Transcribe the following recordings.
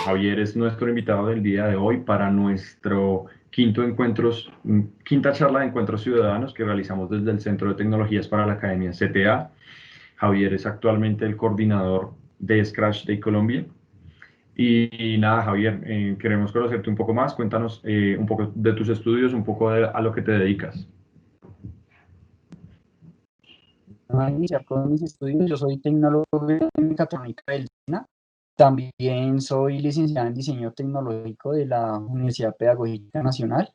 Javier es nuestro invitado del día de hoy para nuestro quinta charla de encuentros ciudadanos que realizamos desde el Centro de Tecnologías para la Academia CTA. Javier es actualmente el coordinador de Scratch Day Colombia. Y nada, Javier, queremos conocerte un poco más. Cuéntanos un poco de tus estudios, un poco a lo que te dedicas. A iniciar con mis estudios, yo soy tecnólogo en mecatrónica del SENA. También soy licenciado en diseño tecnológico de la Universidad Pedagógica Nacional.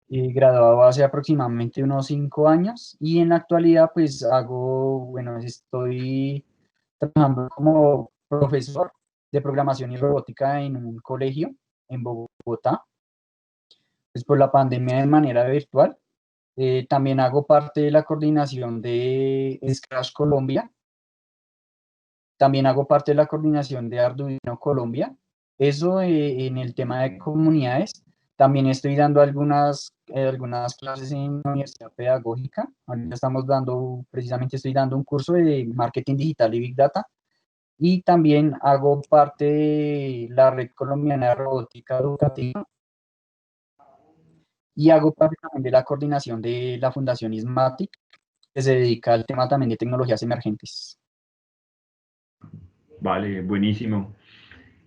Graduado hace aproximadamente unos 5 años y en la actualidad pues estoy trabajando como profesor de programación y robótica en un colegio en Bogotá, pues por la pandemia de manera virtual. También hago parte de la coordinación de Scratch Colombia. También hago parte de la coordinación de Arduino Colombia. Eso en el tema de comunidades. También estoy dando algunas clases en la Universidad Pedagógica. Ahorita precisamente estoy dando un curso de marketing digital y Big Data. Y también hago parte de la Red Colombiana de Robótica Educativa. Y hago parte también de la coordinación de la Fundación ISMATIC, que se dedica al tema también de tecnologías emergentes. Vale, buenísimo.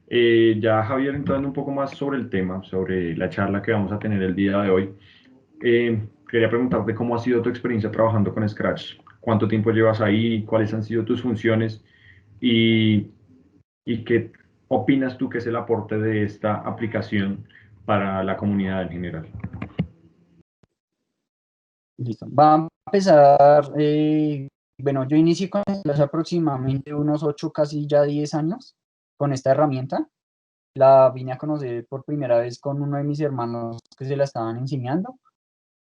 Ya Javier, entrando un poco más sobre el tema, sobre la charla que vamos a tener el día de hoy, quería preguntarte cómo ha sido tu experiencia trabajando con Scratch. ¿Cuánto tiempo llevas ahí? ¿Cuáles han sido tus funciones? ¿Y, y qué opinas tú que es el aporte de esta aplicación para la comunidad en general? Listo. Va a empezar, bueno, yo inicié con esto hace aproximadamente unos 8, casi ya 10 años con esta herramienta. La vine a conocer por primera vez con uno de mis hermanos que se la estaban enseñando.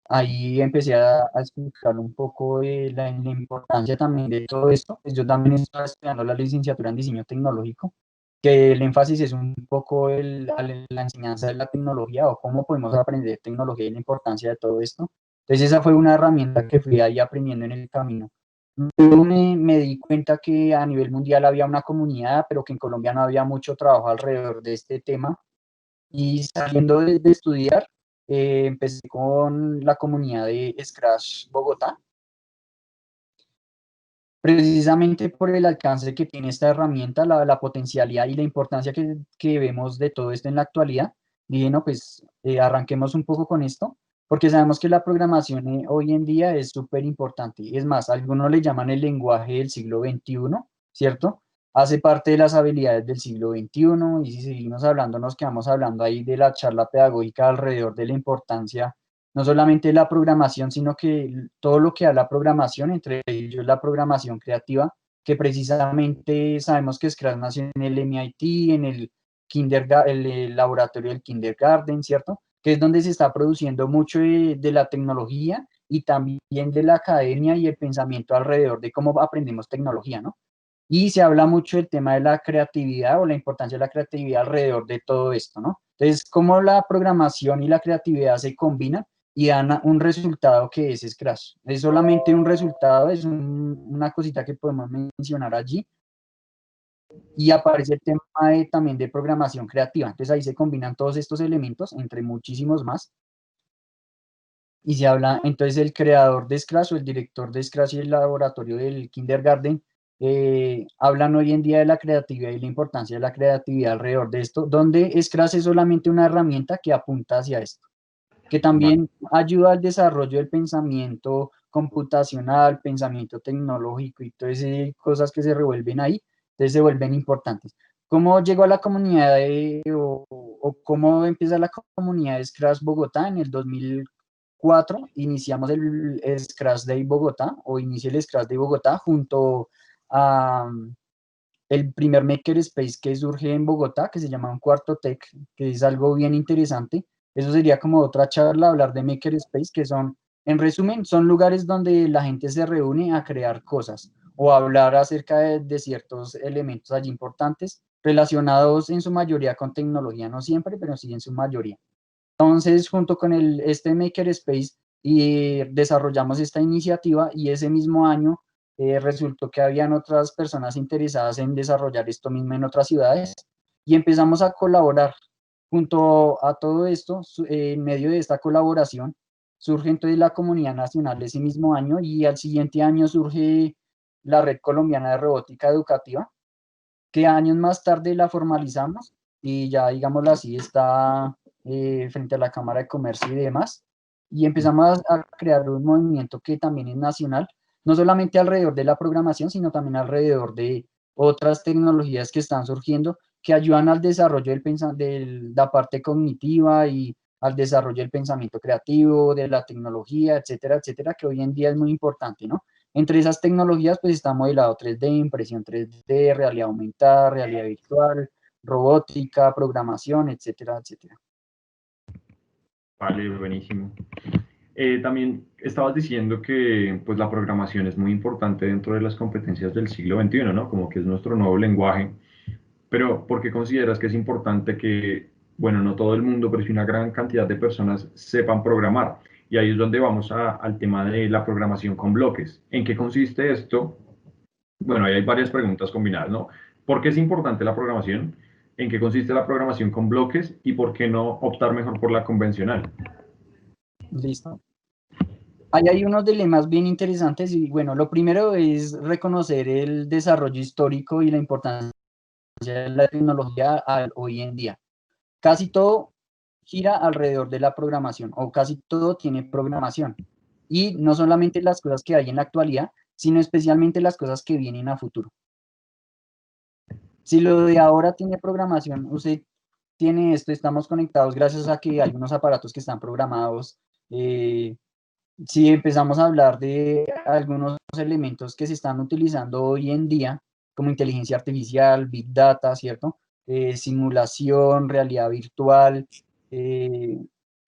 Ahí empecé a explicar un poco de la importancia también de todo esto. Pues yo también estaba estudiando la licenciatura en diseño tecnológico, que el énfasis es un poco la enseñanza de la tecnología o cómo podemos aprender tecnología y la importancia de todo esto. Entonces esa fue una herramienta que fui ahí aprendiendo en el camino. Luego me di cuenta que a nivel mundial había una comunidad, pero que en Colombia no había mucho trabajo alrededor de este tema. Y saliendo de estudiar, empecé con la comunidad de Scratch Bogotá, precisamente por el alcance que tiene esta herramienta, la potencialidad y la importancia que vemos de todo esto en la actualidad. Dije, no, pues arranquemos un poco con esto, porque sabemos que la programación hoy en día es súper importante. Es más, algunos le llaman el lenguaje del siglo XXI, ¿cierto? Hace parte de las habilidades del siglo XXI y si seguimos hablando, nos quedamos hablando ahí de la charla pedagógica alrededor de la importancia no solamente la programación, sino que todo lo que da la programación, entre ellos la programación creativa, que precisamente sabemos que Scratch nació en el MIT, en el laboratorio del kindergarten, ¿cierto? Que es donde se está produciendo mucho de la tecnología y también de la academia y el pensamiento alrededor de cómo aprendemos tecnología, ¿no? Y se habla mucho del tema de la creatividad o la importancia de la creatividad alrededor de todo esto, ¿no? Entonces, cómo la programación y la creatividad se combinan y dan un resultado que es Scratch. Es solamente un resultado, es una cosita que podemos mencionar allí. Y aparece el tema también de programación creativa. Entonces ahí se combinan todos estos elementos, entre muchísimos más. Y se habla, entonces el creador de Scratch o el director de Scratch y el laboratorio del kindergarten hablan hoy en día de la creatividad y la importancia de la creatividad alrededor de esto, donde Scratch es solamente una herramienta que apunta hacia esto, que Vale. también ayuda al desarrollo del pensamiento computacional, pensamiento tecnológico y todas esas cosas que se revuelven ahí, entonces se vuelven importantes. ¿Cómo llegó a la comunidad o cómo empieza la comunidad de Scratch Bogotá? En el 2004 iniciamos el Scratch Day Bogotá o inició el Scratch Day Bogotá junto a el primer Maker Space que surge en Bogotá, que se llama un Cuarto Tech, que es algo bien interesante. Eso sería como otra charla, hablar de Maker Space, que son, en resumen, son lugares donde la gente se reúne a crear cosas o hablar acerca de ciertos elementos allí importantes relacionados en su mayoría con tecnología, no siempre, pero sí en su mayoría. Entonces, junto con este Maker Space, y desarrollamos esta iniciativa y ese mismo año resultó que habían otras personas interesadas en desarrollar esto mismo en otras ciudades y empezamos a colaborar. Junto a todo esto, en medio de esta colaboración, surge entonces la Comunidad Nacional ese mismo año y al siguiente año surge la Red Colombiana de Robótica Educativa, que años más tarde la formalizamos y ya, digámoslo así, está frente a la Cámara de Comercio y demás. Y empezamos a crear un movimiento que también es nacional, no solamente alrededor de la programación, sino también alrededor de otras tecnologías que están surgiendo, que ayudan al desarrollo de la parte cognitiva y al desarrollo del pensamiento creativo, de la tecnología, etcétera, etcétera, que hoy en día es muy importante, ¿no? Entre esas tecnologías, pues está modelado 3D, impresión 3D, realidad aumentada, realidad virtual, robótica, programación, etcétera, etcétera. Vale, buenísimo. También estabas diciendo que pues, la programación es muy importante dentro de las competencias del siglo XXI, ¿no? Como que es nuestro nuevo lenguaje. Pero, ¿por qué consideras que es importante que, bueno, no todo el mundo, pero sí una gran cantidad de personas sepan programar? Y ahí es donde vamos al tema de la programación con bloques. ¿En qué consiste esto? Bueno, ahí hay varias preguntas combinadas, ¿no? ¿Por qué es importante la programación? ¿En qué consiste la programación con bloques? ¿Y por qué no optar mejor por la convencional? Listo. Ahí hay unos dilemas bien interesantes y bueno, lo primero es reconocer el desarrollo histórico y la importancia de la tecnología hoy en día. Casi todo gira alrededor de la programación o casi todo tiene programación. Y no solamente las cosas que hay en la actualidad, sino especialmente las cosas que vienen a futuro. Si lo de ahora tiene programación, usted tiene esto, estamos conectados gracias a que hay unos aparatos que están programados. Si empezamos a hablar de algunos elementos que se están utilizando hoy en día, como inteligencia artificial, big data, ¿cierto? Simulación, realidad virtual,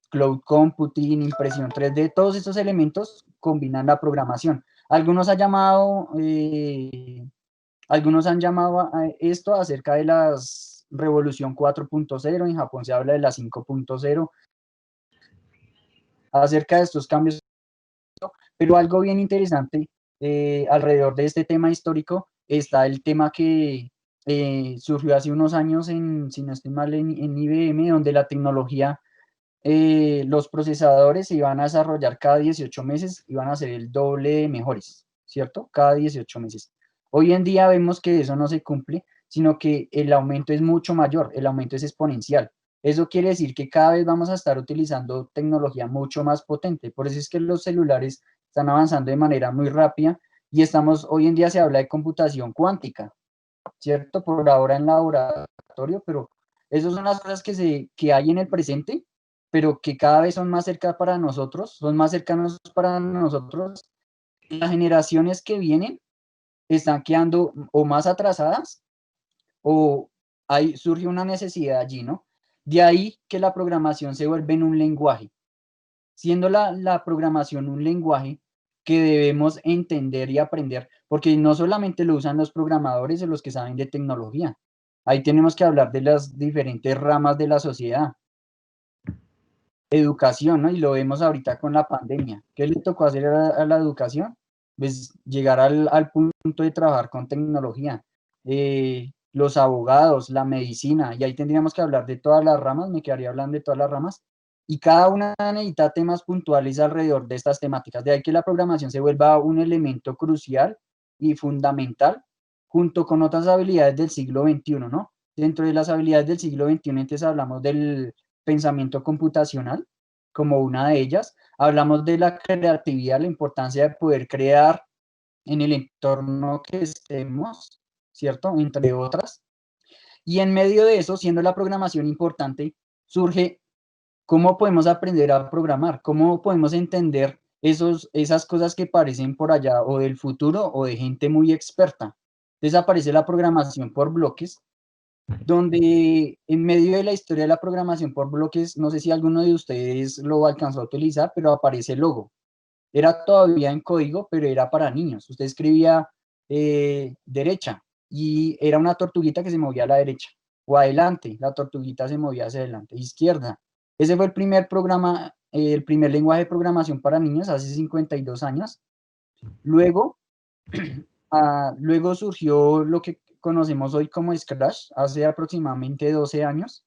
cloud computing, impresión 3D, todos estos elementos combinan la programación. Algunos han llamado a esto acerca de la revolución 4.0, en Japón se habla de la 5.0, acerca de estos cambios, pero algo bien interesante alrededor de este tema histórico está el tema que surgió hace unos años, si no estoy mal, en IBM, donde la tecnología, los procesadores se iban a desarrollar cada 18 meses, iban a ser el doble de mejores, ¿cierto? Cada 18 meses. Hoy en día vemos que eso no se cumple, sino que el aumento es mucho mayor, el aumento es exponencial. Eso quiere decir que cada vez vamos a estar utilizando tecnología mucho más potente. Por eso es que los celulares están avanzando de manera muy rápida y hoy en día se habla de computación cuántica, ¿cierto? Por ahora en laboratorio, pero esas son las cosas que hay en el presente, pero que cada vez son más cerca para nosotros, son más cercanos para nosotros. Las generaciones que vienen están quedando o más atrasadas o surge una necesidad allí, ¿no? De ahí que la programación se vuelve en un lenguaje, siendo la programación un lenguaje que debemos entender y aprender, porque no solamente lo usan los programadores o los que saben de tecnología, ahí tenemos que hablar de las diferentes ramas de la sociedad, educación, ¿no? Y lo vemos ahorita con la pandemia. ¿Qué le tocó hacer a la educación? Pues llegar al punto de trabajar con tecnología. Los abogados, la medicina, y ahí tendríamos que hablar de todas las ramas, me quedaría hablando de todas las ramas, y cada una necesita temas puntuales alrededor de estas temáticas. De ahí que la programación se vuelva un elemento crucial y fundamental, junto con otras habilidades del siglo XXI, ¿no? Dentro de las habilidades del siglo XXI, entonces hablamos del pensamiento computacional como una de ellas. Hablamos de la creatividad, la importancia de poder crear en el entorno que estemos, ¿cierto? Entre otras. Y en medio de eso, siendo la programación importante, surge cómo podemos aprender a programar, cómo podemos entender esas cosas que parecen por allá o del futuro o de gente muy experta. Entonces aparece la programación por bloques, donde en medio de la historia de la programación por bloques, no sé si alguno de ustedes lo alcanzó a utilizar, pero aparece el logo. Era todavía en código, pero era para niños. Usted escribía derecha y era una tortuguita que se movía a la derecha, o adelante, la tortuguita se movía hacia adelante, izquierda. Ese fue el primer programa, el primer lenguaje de programación para niños hace 52 años. Luego luego surgió lo que conocemos hoy como Scratch, hace aproximadamente 12 años,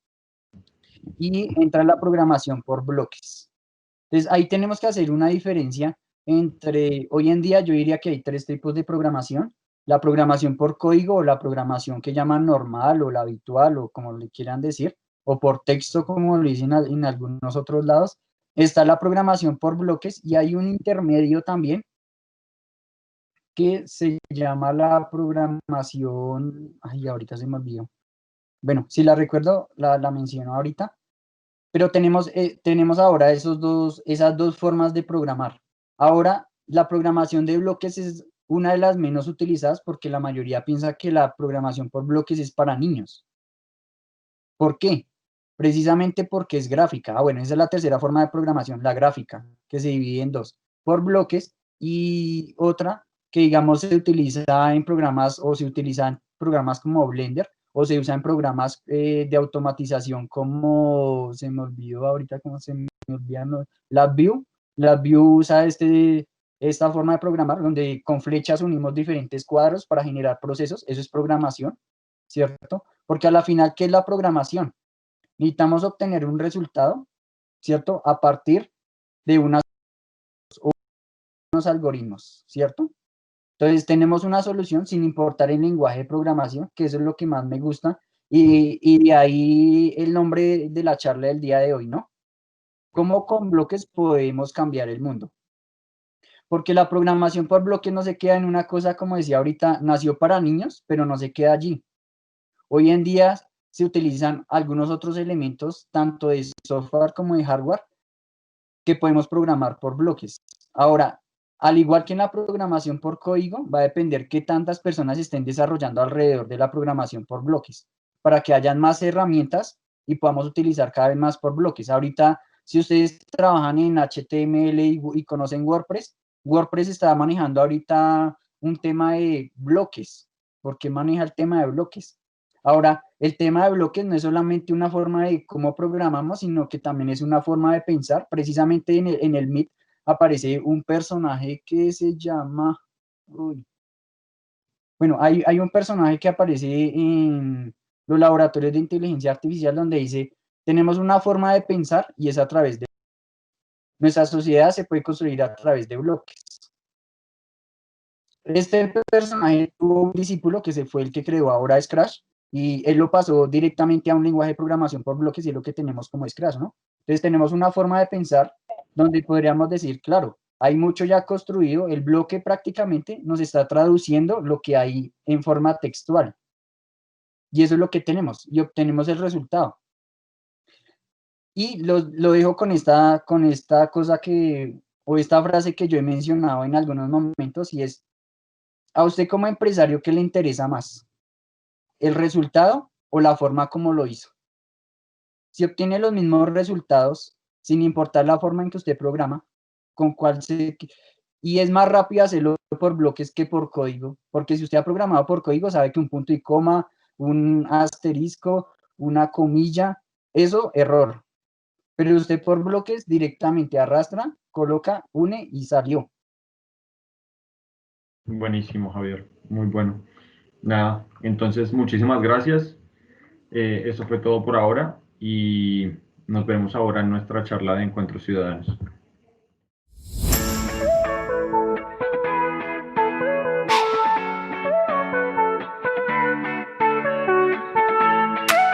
y entra la programación por bloques. Entonces, ahí tenemos que hacer una diferencia entre, hoy en día yo diría que hay tres tipos de programación: la programación por código, o la programación que llaman normal o la habitual, o como le quieran decir, o por texto, como lo dicen en algunos otros lados. Está la programación por bloques, y hay un intermedio también que se llama la programación, ay, ahorita se me olvidó. Bueno, si la recuerdo, la menciono ahorita. Pero tenemos ahora esas dos formas de programar. Ahora, la programación de bloques es una de las menos utilizadas, porque la mayoría piensa que la programación por bloques es para niños. ¿Por qué? Precisamente porque es gráfica. Bueno, esa es la tercera forma de programación, la gráfica, que se divide en dos: por bloques, y otra que, digamos, se utiliza en programas, o se utiliza en programas como Blender, o se usa en programas de automatización como, se me olvidó ahorita cómo se me olvida, ¿no? LabVIEW. LabVIEW usa esta forma de programar, donde con flechas unimos diferentes cuadros para generar procesos. Eso es programación, ¿cierto? Porque a la final, ¿qué es la programación? Necesitamos obtener un resultado, ¿cierto? A partir de unos algoritmos, ¿cierto? Entonces, tenemos una solución sin importar el lenguaje de programación, que eso es lo que más me gusta, y de ahí el nombre de la charla del día de hoy, ¿no? ¿Cómo con bloques podemos cambiar el mundo? Porque la programación por bloques no se queda en una cosa, como decía ahorita, nació para niños, pero no se queda allí. Hoy en día se utilizan algunos otros elementos, tanto de software como de hardware, que podemos programar por bloques. Ahora, al igual que en la programación por código, va a depender qué tantas personas estén desarrollando alrededor de la programación por bloques, para que hayan más herramientas y podamos utilizar cada vez más por bloques. Ahorita, si ustedes trabajan en HTML y conocen WordPress, WordPress está manejando ahorita un tema de bloques. ¿Por qué maneja el tema de bloques? Ahora, el tema de bloques no es solamente una forma de cómo programamos, sino que también es una forma de pensar. Precisamente en el Meet aparece un personaje que se llama... Uy, bueno, hay un personaje que aparece en los laboratorios de inteligencia artificial, donde dice: tenemos una forma de pensar, y es a través de... Nuestra sociedad se puede construir a través de bloques. Este personaje tuvo un discípulo que se fue el que creó ahora Scratch, y él lo pasó directamente a un lenguaje de programación por bloques, y es lo que tenemos como Scratch, ¿no? Entonces tenemos una forma de pensar donde podríamos decir, claro, hay mucho ya construido, el bloque prácticamente nos está traduciendo lo que hay en forma textual, y eso es lo que tenemos, y obtenemos el resultado. Y lo dejo con esta cosa que, o esta frase que yo he mencionado en algunos momentos, y es: a usted como empresario, ¿qué le interesa más? ¿El resultado o la forma como lo hizo? Si obtiene los mismos resultados, sin importar la forma en que usted programa, con cuál se... Y es más rápido hacerlo por bloques que por código, porque si usted ha programado por código, sabe que un punto y coma, un asterisco, una comilla, eso, error. Pero usted por bloques directamente arrastra, coloca, une y salió. Buenísimo, Javier. Muy bueno. Nada, entonces muchísimas gracias. Eso fue todo por ahora y nos vemos ahora en nuestra charla de Encuentros Ciudadanos.